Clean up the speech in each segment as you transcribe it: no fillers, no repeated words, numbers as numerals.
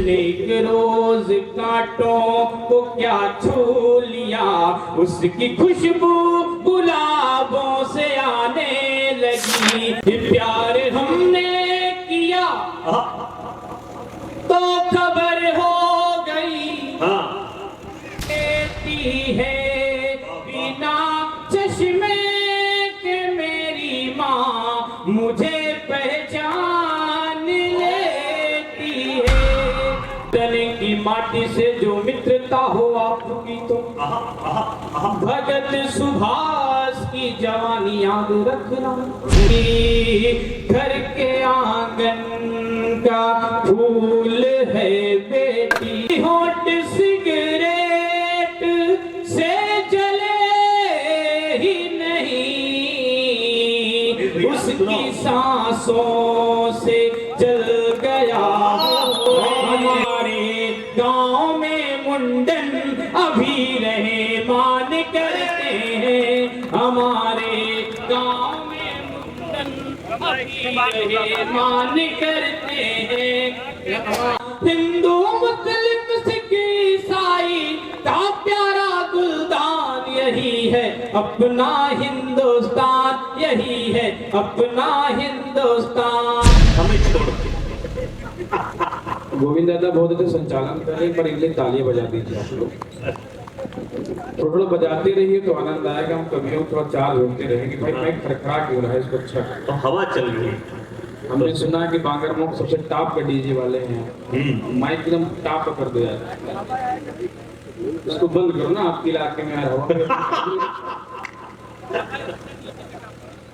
उसने एक रोज कांटों को क्या छू लिया, उसकी खुशबू गुलाबों से आने लगी। प्यार हमने किया तो खबर हो गई, कहती है बिना चश्मे के मेरी माँ मुझे पहचान लेती है। तने की माटी से जो मित्रता हो आपकी, तो भगत सुभाष की जवानी याद रखना। घर के आंगन का फूल है बेटी, होठ सिगरेट से जले ही नहीं, उसकी सांसों से जल गया। हमारे गांव में मुंडन अभी रहे मान करते हैं, हमारे गांव में मुंडन अभी रहे मान करते हैं। हिंदू मुस्लिम सिख ईसाई का प्यारा गुलदान यही है अपना हिंदुस्तान, यही है अपना हिंदुस्तान। हमें छोड़ गोविंद दादा बहुत अच्छे संचालन कर रहे हैं, पर इनके तालियां बजा दीजिए आप लोग। थोड़ा बजाते रहिए तो आनंद आएगा। हम कवियों थोड़ा चाल होते रहेंगे, भाई मैं खरखरा क्यों रहा है इसको। अच्छा तो हवा चल रही है। हमने सुना है कि बांगरमों सबसे टॉप के डीजे वाले हैं, माइक एकदम टॉप कर दो यार, इसको बंद करो ना आपके इलाके में यार हवा।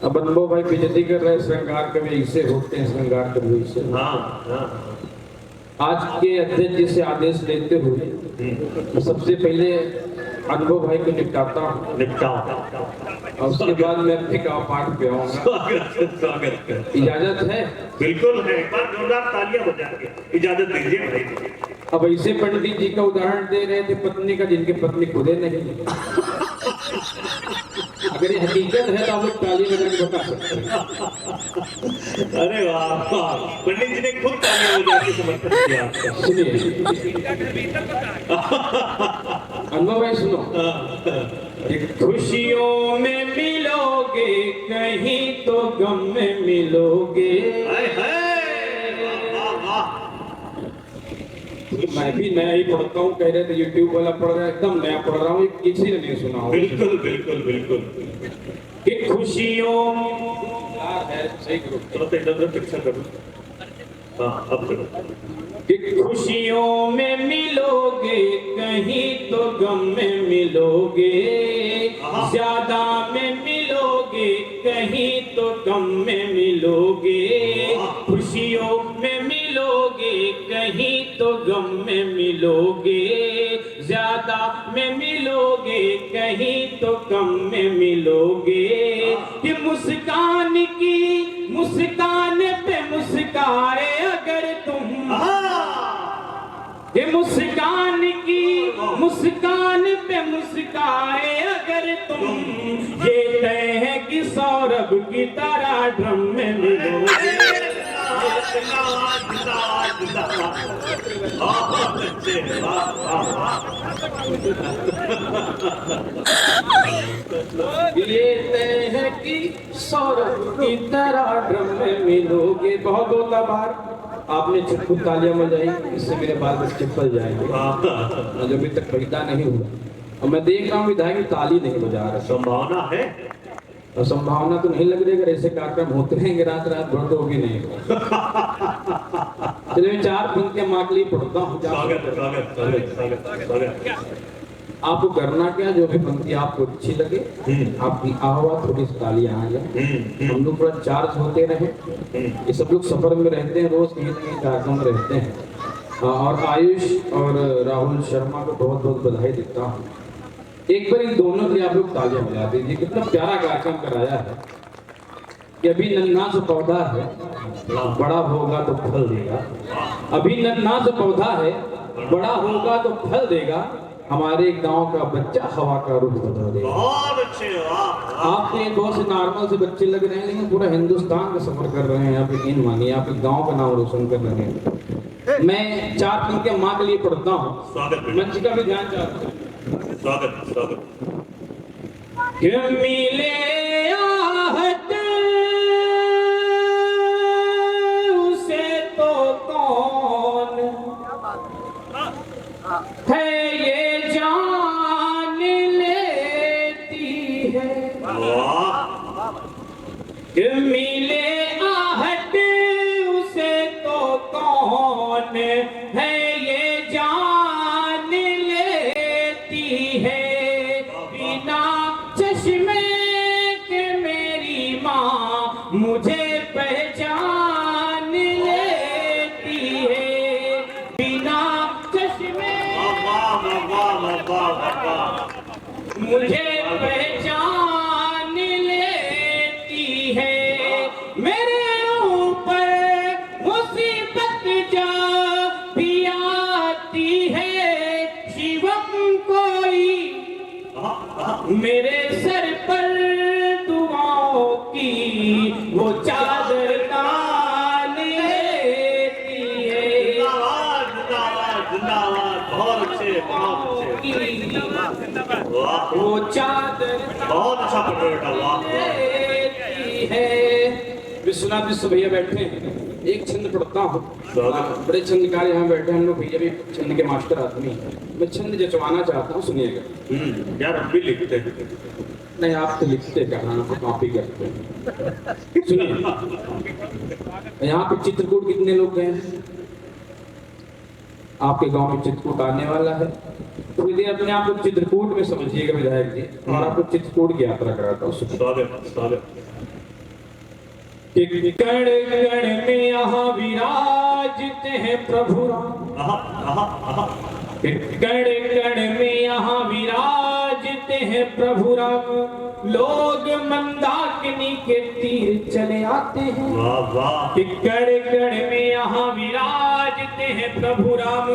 अब अनुभव भाई बेइज्जती कर रहे हैं, श्रृंगार कवि ऐसे होते हैं, श्रृंगार कवि ऐसे। आज के अध्यक्ष जी से आदेश लेते हुए सबसे पहले अनुभव भाई को निपटाता और उसके बाद मैं टिकाऊ पाठ पे आऊंगा। इजाजत है? बिल्कुल है। एक बार जोरदार तालियां बजा के इजाजत दीजिए भाई। अब ऐसे पंडित जी का उदाहरण दे रहे थे पत्नी का, जिनकी पत्नी खुदे नहीं। अगर ये हकीकत है तो आप लोग ताली बजा के बता सकते हैं। अरे वाह, पंडित जी ने खुद तालियां बजा के समर्थन किया आपका। सुनिए अनुभव भाई सुनो, खुशियों में मिलोगे कहीं तो गम में मिलोगे। मैं भी नया ही पढ़ता हूँ, कह रहे थे यूट्यूब वाला पढ़ रहा है, एकदम नया पढ़ रहा हूँ, किसी ने नहीं सुना हो। बिल्कुल बिल्कुल बिल्कुल कि खुशियों है, सही करो, पिक्चर करो। अब करो कि खुशियों में मिलोगे कहीं तो गम में मिलोगे, ज्यादा में मिलोगे कहीं तो गम में मिलोगे, खुशियों में मिलोगे कहीं तो गम में मिलोगे, ज्यादा में मिलोगे कहीं तो कम में मिलोगे। कि मुस्कान पे मुस्काए अगर तुम, ये मुस्कान पे मुस्काए अगर तुम, ये तय है कि सौरभ की तरह ड्रम में मिलोगे। ये तय है कि सौरभ की तरह ड्रम में मिलोगे। बहुत बहुत आभार, आपने चुटकुल तालियां बजाई, इससे मेरे बाल बच्चे पल जाएंगे जो अभी तक पैदा नहीं हुआ। और मैं देख रहा हूँ विधायक ताली नहीं बजा रहा। संभावना है? और संभावना तो नहीं लग रही, अगर ऐसे कार्यक्रम होते रहेंगे रात रात भर तो होगी नहीं। चलिए मैं 4 पंक्तियां माँ के लिए पढ़ता हूँ। आपको करना क्या, जो भी पंक्ति आपको अच्छी लगे, आपकी आवाज थोड़ी सी तालियां आ जाए, हम लोग थोड़ा चार्ज होते रहे। ये सब लोग सफर में रहते हैं, रोज कहीं ना कहीं कार्यक्रम में रहते हैं। और आयुष और राहुल शर्मा को बहुत बहुत बधाई देता हूँ। एक बार इन दोनों के लिए आप लोग तालियां बजा दीजिए, कितना प्यारा कार्यक्रम कराया है। कि अभी नन्हा सा पौधा है, बड़ा होगा तो फल देगा। अभी नन्हा सा पौधा है, बड़ा होगा तो फल देगा। हमारे गांव का बच्चा हवा का रुख बदल देगा। बहुत अच्छे, आप तो बहुत से नॉर्मल से बच्चे लग रहे हैं, लेकिन पूरा हिंदुस्तान का सफर कर रहे हैं। आप यकीन मानिए, आप गांव का नाम रोशन कर रहे हैं। मैं 4 पंक्तियां माँ के लिए पढ़ता हूँ, स्वागत मंच का भी ध्यान चाहता हूँ। स्वागत स्वागत। कि मिले आहट उसे तो कौन है ये जान लेती है। वाह कि मिले आहट उसे तो कौन है ये जान लेती है। बिना चश्मे के मेरी माँ मुझे पहचान लेती है। बिना चश्मे वाह वाह वाह वाह वाह। मुझे पहचान लेती है। मेरे ऊपर मुसीबत जब भी आती है, शिवम कोई मेरे सर पर दुआओं की वो चादर तान लेती है। जिंदाबाद जिंदाबाद जिंदाबाद। बहुत अच्छे बहुत अच्छे। वाह वो चादर बहुत अच्छा पढ़ रहे बेटा। वाह लेती है। विश्वनाथ विश्व भैया बैठे हैं, एक छंद पढ़ता हूँ। बड़े छंदकार यहाँ बैठे हैं, हम लोग भैया भी छंद के मास्टर आदमी हैं। मैं छंद जचवाना चाहता हूँ, सुनिएगा। यार हम भी लिखते हैं। नहीं, आप तो लिखते कहाँ, आप कॉपी करते हैं। सुनिए, यहाँ पे चित्रकूट कितने लोग गए हैं? आपके गांव में चित्रकूट आने वाला है, थोड़ी देर अपने आप लोग चित्रकूट में समझिएगा विधायक जी, और आप लोग चित्रकूट की यात्रा कराता हूँ। स्वागत स्वागत। कण कण में यहाँ विराजते हैं प्रभु राम। कण कण में यहाँ विराजते हैं प्रभु राम। लोग मंदाकिनी के तीर चले आते हैं। वाह वाह। कण कण में यहाँ विराजते हैं प्रभु राम।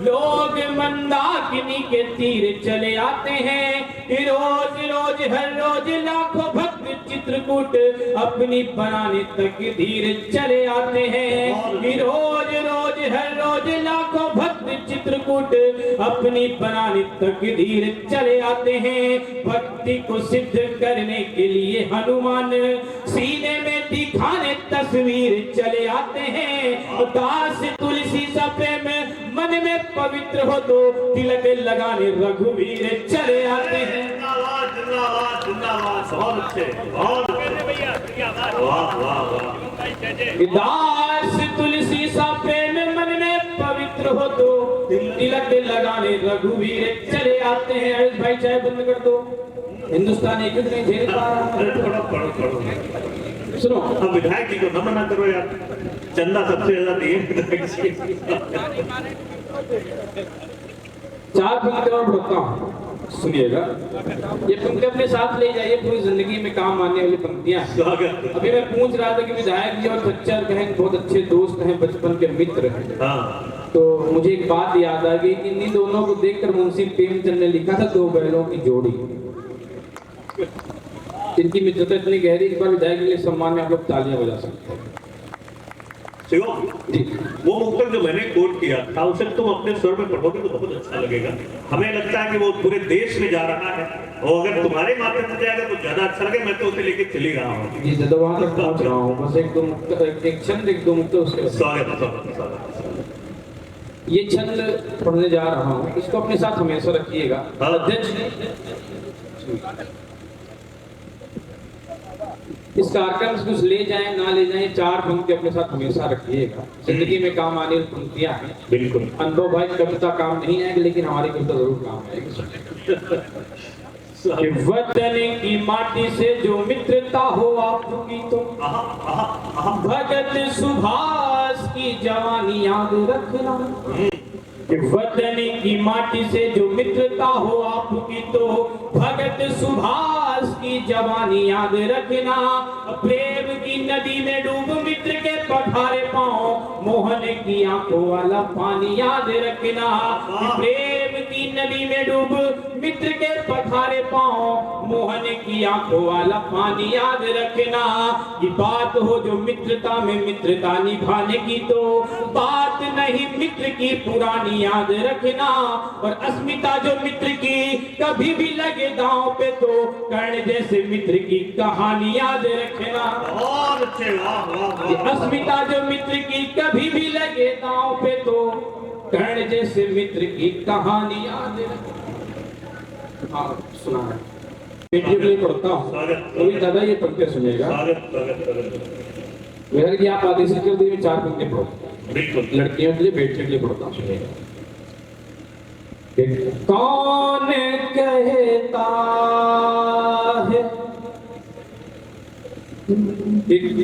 लोग मंदाकिनी के तीर चले आते हैं। रोज रोज हर रोज लाखों भक्त चित्रकूट अपनी बनाने तक धीरे चले आते हैं। रोज रोज हर रोज लाखों भक्त चित्रकूट अपनी बनाने तक धीरे चले आते हैं। भक्ति को सिद्ध करने के लिए हनुमान सीने में दिखाने तस्वीर चले आते हैं। दास तुलसी सा प्रेम मन में पवित्र हो तो तिलक लगाने रघुवीर चले आते हैं। जिंदाबाद जिंदाबाद जिंदाबाद। बहुत अच्छे बहुत अच्छे। वाह वाह वाह। दास तुलसी सा प्रेम मन में पवित्र हो तो तिलक लगाने रघुवीर चले आते हैं। अरे भाई चाय बंद कर दो, हिंदुस्तान एक नहीं झेल पा रहा। पढ़ो पढ़ो पढ़ो। सुनो, अब विधायक जी को न मना करो यार, चंदा सबसे ज्यादा दिए विधायक जी। 4 पंक्ति और पढ़ता हूँ, सुनिएगा। ये पंक्ति अपने साथ ले जाइए, पूरी जिंदगी में काम आने वाली पंक्तियां हैं। स्वागत। अभी मैं पूछ रहा था कि विधायक जी और खच्चर बहन बहुत अच्छे दोस्त हैं, बचपन के मित्र हैं। हाँ तो मुझे एक बात याद आ गई कि इन दोनों को देखकर मुंशी प्रेमचंद ने लिखा था 2 बैलों की जोड़ी। इनकी मित्रता इतनी गहरी, इस बार विधायक के लिए सम्मान में आप लोग तालियां बजा सकते हैं। शिवम, वो मुक्तक जो मैंने कोट किया था उसे तुम अपने स्वर में पढ़ोगे तो बहुत अच्छा लगेगा। हमें लगता है कि वो पूरे देश में जा रहा है, और अगर तुम्हारे माध्यम से जाएगा तो ज्यादा अच्छा लगे। मैं तो उसे लेके चली रहा हूँ जी, जब वहां तक पहुंच रहा हूँ, बस एक छंद 1-2 मुक्त उसके। स्वागत स्वागत स्वागत। ये छंद पढ़ने जा रहा हूँ, इसको अपने साथ हमेशा रखिएगा। अध्यक्ष, इस कार्यक्रम से कुछ ले जाएं ना ले जाएं, 4 पंक्ति अपने साथ हमेशा रखिएगा। जिंदगी में काम आने वाली पंक्तियां हैं। बिल्कुल। अनुभव भाई कविता काम नहीं आएगी, लेकिन हमारी कविता जरूर काम आएगी। कि वतन की माटी से जो मित्रता हो आपकी, तो भगत सुभाष की जवानी याद रखना। कि वतन की माटी से जो मित्रता हो आपकी, तो भगत सुभाष की जवानी याद रखना। प्रेम की नदी में डूब मित्र के पखारे पाँव मोहन की आंखों वाला पानी याद रखना। प्रेम की नदी में डूब मित्र के पखारे पाँव मोहन की आंखों वाला पानी याद रखना। ये बात हो जो मित्रता में मित्रता निभाने की तो बात नहीं मित्र की पुरानी याद रखना। और अस्मिता जो मित्र की कभी भी लगे दांव पे तो कर्ण जैसे मित्र की कहानी याद रखना। बहुत अच्छे, वाह वाह ये वाह। अस्मिता जो मित्र की कभी भी लगे दांव पे तो कर्ण जैसे मित्र की कहानी याद रखना। हाँ सुना है बेटे के लिए पढ़ता हूँ अभी दादा ये पंक्ति सुनेगा। स्वागत स्वागत स्वागत। मेरा कि आप आदेश कर दिए 4 पंक्ति पढ़ो बिल्कुल। लड़कियों के लिए बेटे के लिए पढ़ता हूँ सुनेगा। कौन कहता है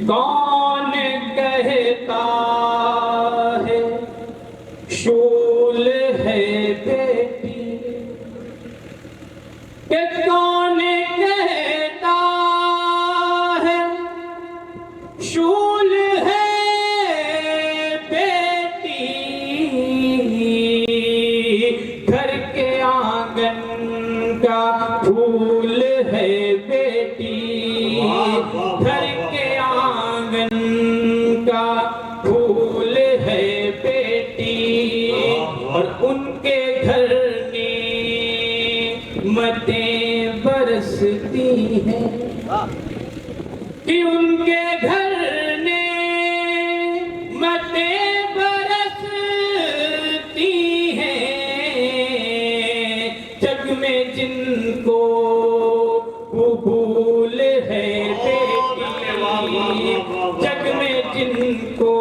कौन कहता है शूल है बेटी कि कौन कहता है शूल है बेटी घर के आंगन का फूल है बेटी घर के आंगन का फूल है बेटी। और उनके घर में मतें बरसती हैं कि उनके घर ने मतें बरसती हैं। जग में जिनको कबूल है बेटी जग में जिनको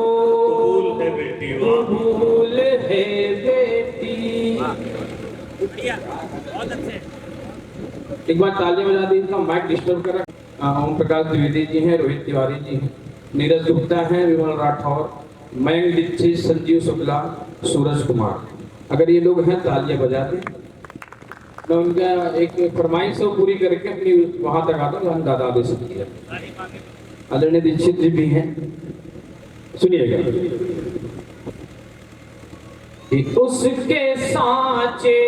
कबूल है बेटी, वाह। कबूल है बेटी। एक बार तालियां बजा दी इनका माइक डिस्टर्ब कर रहा। ओम प्रकाश द्विवेदी जी हैं, रोहित तिवारी जी हैं, नीरज गुप्ता हैं, विमल राठौर, मयंक दीक्षित, संजीव शुक्ला, सूरज कुमार। अगर ये लोग हैं तालियां बजा दें। मैं उनका एक फरमाइश है पूरी करके अपनी वहां तक आता हूँ दादा दे सकती है। आदरणीय दीक्षित जी भी हैं, सुनिएगा। कि उसके सांचे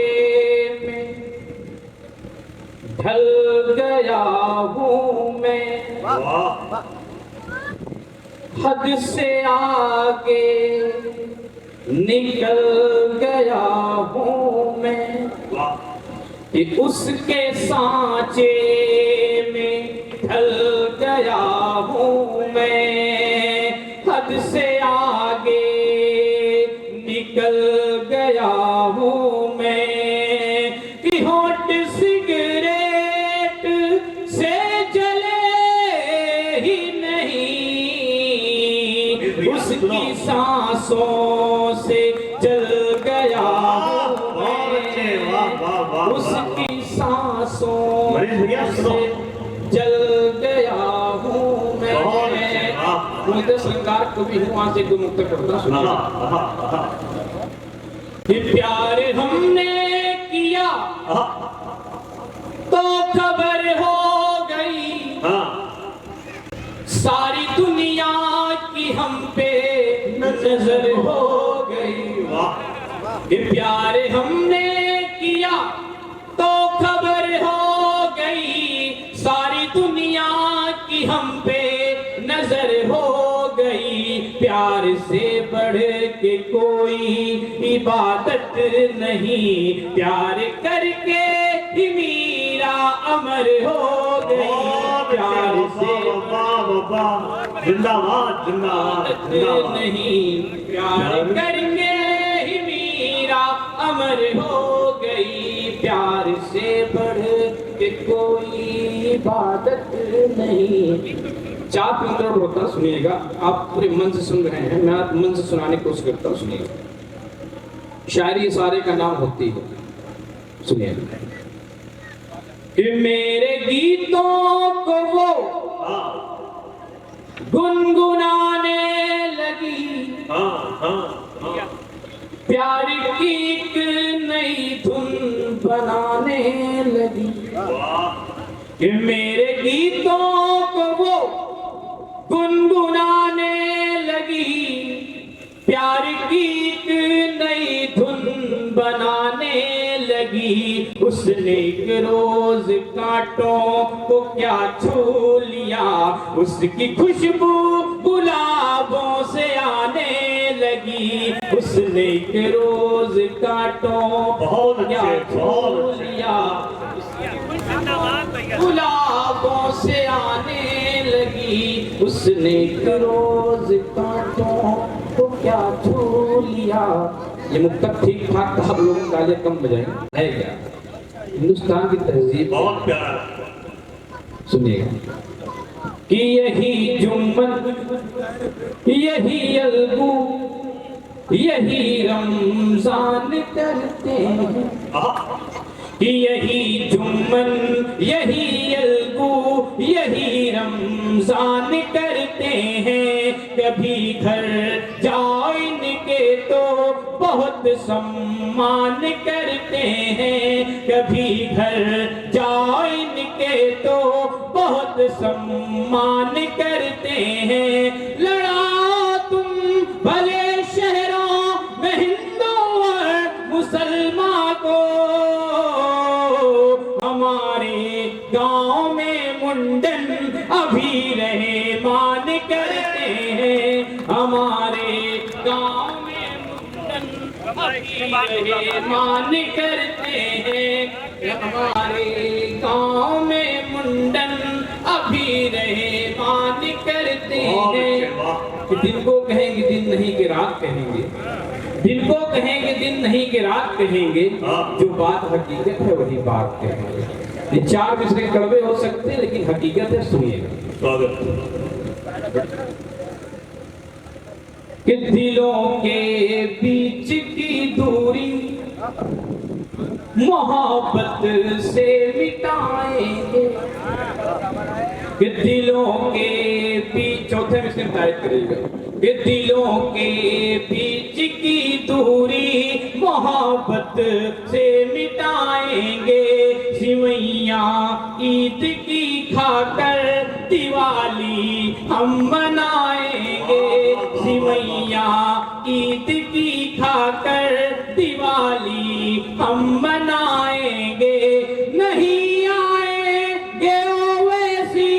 में ढल गया हूँ मैं वाह हद से आगे निकल गया हूँ मैं। वाह। कि उसके सांचे में ढल गया हूँ मैं हद से आगे निकल गया हूँ मैं। कि होठ सिगरेट से जले ही नहीं उसकी सांसों से जल गया हूँ मैं। उसकी सांसों से जल गया हूँ मैं। मुझे श्रृंगार कवि हूँ वहां से गुरुमुक्त करता सुना। प्यार हमने किया तो खबर हो गई सारी दुनिया की हम पे नजर हो गई। प्यार हमने किया तो खबर हो गई सारी दुनिया की हम पे नजर हो गई। प्यार से बढ़ के कोई इबादत नहीं प्यार करके ही मीरा अमर हो गई। प्यार से जिंदाबाद जिंदाबाद नहीं प्यार करके ही मीरा अमर हो गई। प्यार से बढ़ के कोई इबादत नहीं। 4 मिनट होता सुनिएगा। आप पूरे मन से सुन रहे हैं, मैं मन से सुनाने की कोशिश करता हूँ, सुनिएगा। शायरी इशारे का नाम होती है, सुनिएगा। कि मेरे गीतों को वो गुनगुनाने लगी प्यार की एक नई धुन बनाने लगी। कि मेरे गीतों को वो गुनगुनाने लगी प्यार की एक नई धुन बनाने लगी। उसने एक रोज कांटों को क्या छू लिया, उसकी खुशबू गुलाबों से आने लगी। उसने एक रोज कांटों बहुत को क्या अच्छे, बहुत छू लिया, गुलाबों से आने लगी। उसने एक रोज कांटों को क्या छू लिया। ये मुक्तक ठीक ठाक था, आप लोगों का तालियां कम बजाएं है क्या? हिंदुस्तान की तहजीब बहुत प्यारा। सुनिएगा कि यही जुम्मन, यही अलगू, यही रमजान करते हैं। कि यही जुम्मन, यही अलगू, यही रमजान करते हैं। कभी घर जाओ इनके तो बहुत सम्मान करते हैं। कभी घर जाओ इनके तो बहुत सम्मान करते हैं। लड़ाओ तुम भले शहरों में हिंदू और मुसलमान को, हमारे गांव में मुंडन अभी रहे मान करते हैं। हमारे गांव में मुंडन अभी रहे मान करते हैं। हमारे गांव में मुंडन अभी रहे मान करते हैं। कि दिन को कहेंगे दिन नहीं कि रात कहेंगे, दिन को कहेंगे दिन नहीं कि रात कहेंगे। जो बात हकीकत है वही बात कहेंगे। ये चार मिसरे कड़वे हो सकते हैं लेकिन हकीकत है, सुनिएगा। कि दिलों के बीच की दूरी मोहब्बत से मिटाएंगे। कि दिलों के बीच, चौथे मिसरे में तारीफ करेगा। कि दिलों के बीच की दूरी मोहब्बत से मिटाएंगे। सिवैया ईद की खाकर दिवाली हम मनाएंगे। सिवैया ईद की खाकर दिवाली हम मनाएंगे। नहीं आएंगे ओवैसी,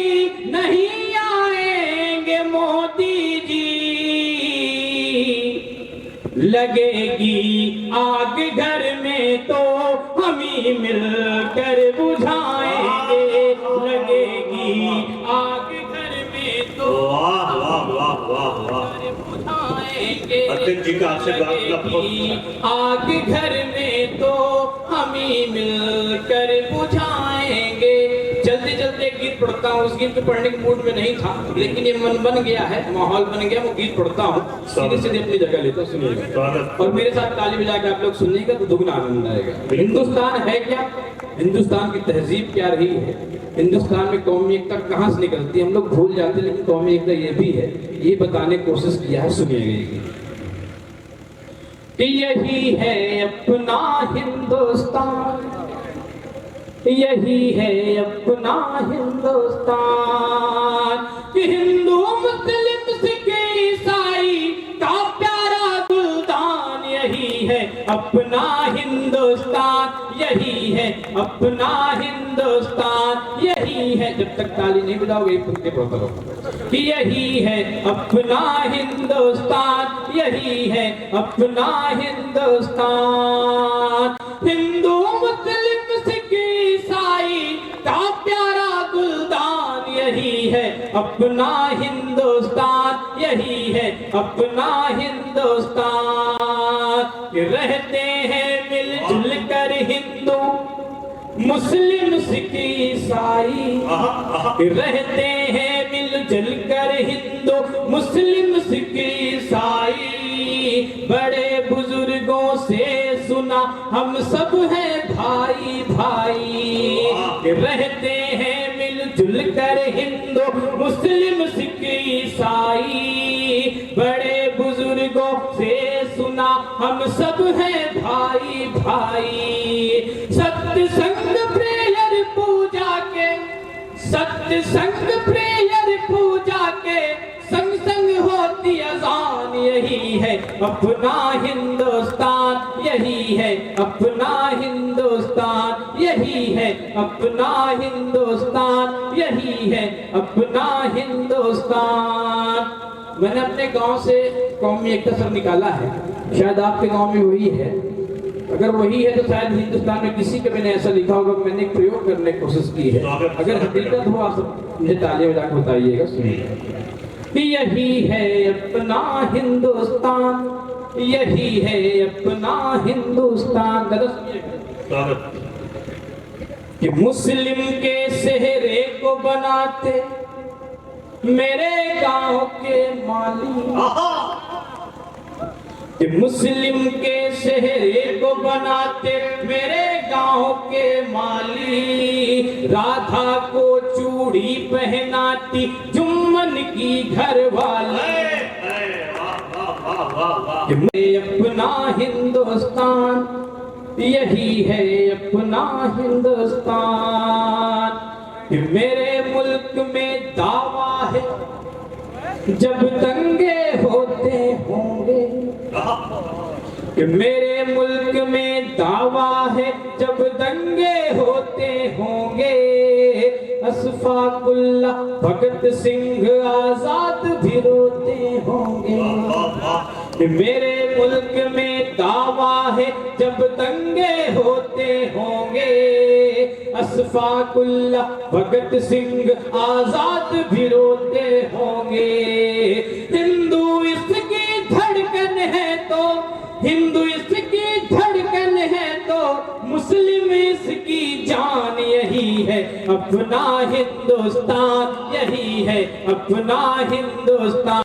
नहीं आएंगे मोदी जी। लगेगी आग घर में तो हम ही मिलकर बुझाएंगे। लगेगी आग घर में तो वाह वाह वाह वाह वाह। बुझाएंगे। अत्यंत जी का आशीर्वाद। आग घर में तो हम ही मिलकर बुझाएंगे। जल्दी जल्दी एक गीत पढ़ता हूँ। उस गीत को पढ़ने के मूड में नहीं था लेकिन ये मन बन गया है, माहौल बन गया, वो गीत पढ़ता हूँ। सीधे सीधे अपनी जगह लेता हूँ, सुनिएगा। और मेरे साथ ताली बजा के आप लोग सुनिएगा तो दुगना आनंद आएगा। हिंदुस्तान है क्या, हिंदुस्तान की तहजीब क्या रही है, हिंदुस्तान में कौमी एकता कहाँ से निकलती है हम लोग भूल जाते हैं। लेकिन कौमी एकता ये भी है, ये बताने की कोशिश किया है। सुनिएगा ये गीत कि यही है अपना हिंदुस्तान, यही है अपना हिंदुस्तान। कि हिंदू मुस्लिम सिख ईसाई का प्यारा गुलदान। यही है अपना हिंदुस्तान, यही है अपना हिंदुस्तान। यही है, जब तक ताली नहीं बजाओगे पुरके पढ़ता रहो। कि यही है अपना हिंदुस्तान, यही है अपना हिंदुस्तान। हिंदू मुस्लिम सिख ईसाई का प्यारा गुलदान। यही है अपना हिंदुस्तान, यही है अपना हिंदुस्तान। रहते हैं मिलजुल कर हिंदू मुस्लिम सिख ईसाई। रहते हैं मिलजुल कर हिंदू मुस्लिम सिख ईसाई। बड़े बुजुर्गों से सुना हम सब हैं भाई भाई। रहते हैं मिलजुल कर हिंदू मुस्लिम सिख ईसाई। बड़े बुजुर्गों से सुना हम सब हैं भाई भाई। सत्संग प्रेयर पूजा के, सत्संग प्रेयर पूजा के संग संग हो होती अजान, यही है अपना हिंदुस्तान, यही है अपना हिंदुस्तान, यही है अपना हिंदुस्तान, यही है अपना हिंदुस्तान। मैंने अपने गांव से कौमी एकता सर निकाला है, शायद आपके गांव में वही है। अगर वही है तो शायद हिंदुस्तान में किसी के मैंने ऐसा लिखा होगा। मैंने एक प्रयोग करने की कोशिश की है, अगर हकीकत हो आप सब मुझे तालियां बजा के बताइएगा। सुनिए, यही है अपना हिंदुस्तान, यही है अपना हिंदुस्तान। कि मुस्लिम के सेहरे को बनाते मेरे गांव के माली, कि मुस्लिम के शहरे को बनाते मेरे गांव के माली, राधा को चूड़ी पहनाती जुम्मन की घरवाली। कि अपना हिंदुस्तान, यही है अपना हिंदुस्तान। कि मेरे मुल्क में दावा है जब दंगे होते होंगे, कि मेरे मुल्क में दावा है जब दंगे होते होंगे, अशफाकुल्लाह भगत सिंह आजाद भी रोते होंगे। कि मेरे मुल्क में दावा है जब दंगे होते होंगे, अशफाकुल्लाह भगत सिंह आजाद भी रोते होंगे। हिंदू इसकी धड़कन है तो, हिंदू इसकी धड़कन है तो, मुस्लिम इसकी जान, यही है अपना हिंदुस्तान, यही है अपना हिंदुस्तान।